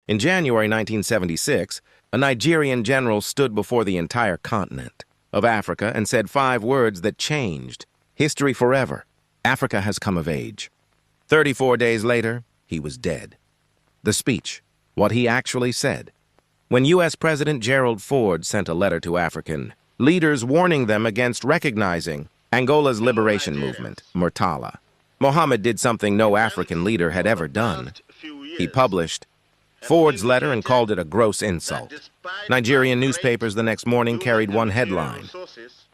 In January 1976, a Nigerian general stood before the entire continent of Africa and said 5 words that changed history forever. Africa has come of age. 34 days later, he was dead. The speech, what he actually said. When U.S. President Gerald Ford sent a letter to African leaders warning them against recognizing Angola's liberation movement, Murtala, Mohammed did something no African leader had ever done. He published Ford's letter and called it a gross insult. Nigerian newspapers the next morning carried one headline: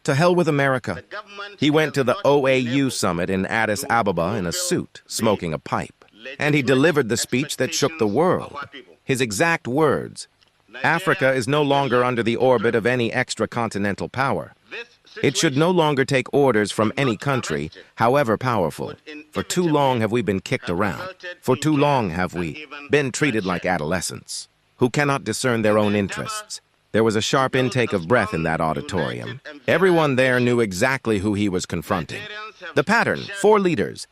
"To hell with America." He went to the OAU summit in Addis Ababa in a suit, smoking a pipe. And he delivered the speech that shook the world. His exact words: Africa is no longer under the orbit of any extracontinental power. It should no longer take orders from any country, however powerful. For too long have we been kicked around. For too long have we been treated like adolescents, who cannot discern their own interests. There was a sharp intake of breath in that auditorium. Everyone there knew exactly who he was confronting. The pattern, 4 leaders,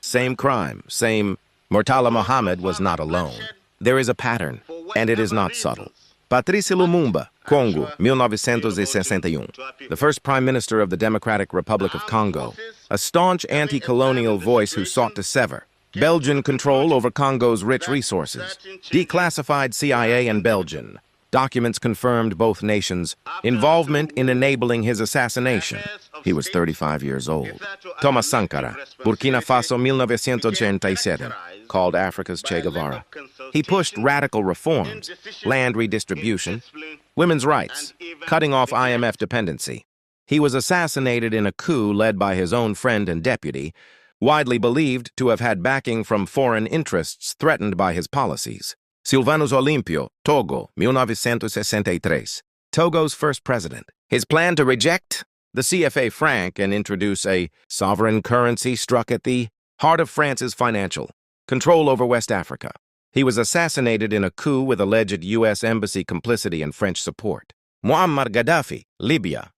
same crime, same. Murtala Mohammed was not alone. There is a pattern, and it is not subtle. Patrice Lumumba, Congo, 1961, the first Prime Minister of the Democratic Republic of Congo, a staunch anti-colonial voice who sought to sever Belgian control over Congo's rich resources, declassified CIA and Belgian. Documents confirmed both nations' involvement in enabling his assassination. He was 35 years old. Thomas Sankara, Burkina Faso, 1987, called Africa's Che Guevara. He pushed radical reforms, land redistribution, women's rights, cutting off IMF dependency. He was assassinated in a coup led by his own friend and deputy, widely believed to have had backing from foreign interests threatened by his policies. Silvanus Olympio, Togo, 1963, Togo's first president. His plan to reject the CFA franc and introduce a sovereign currency struck at the heart of France's financial control over West Africa. He was assassinated in a coup with alleged U.S. embassy complicity and French support. Muammar Gaddafi, Libya,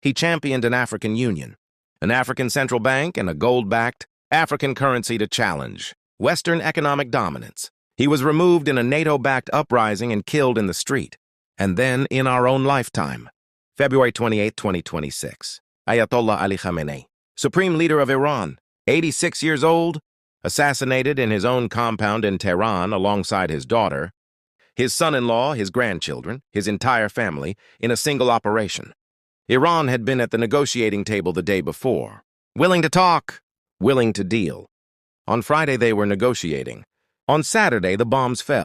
he championed an African Union, an African central bank, and a gold-backed African currency to challenge Western economic dominance. He was removed in a NATO-backed uprising and killed in the street. And then, in our own lifetime, February 28, 2026, Ayatollah Ali Khamenei, Supreme Leader of Iran, 86 years old, assassinated in his own compound in Tehran alongside his daughter, his son-in-law, his grandchildren, his entire family, in a single operation. Iran had been at the negotiating table the day before, willing to talk, willing to deal. On Friday they were negotiating. On Saturday the bombs fell.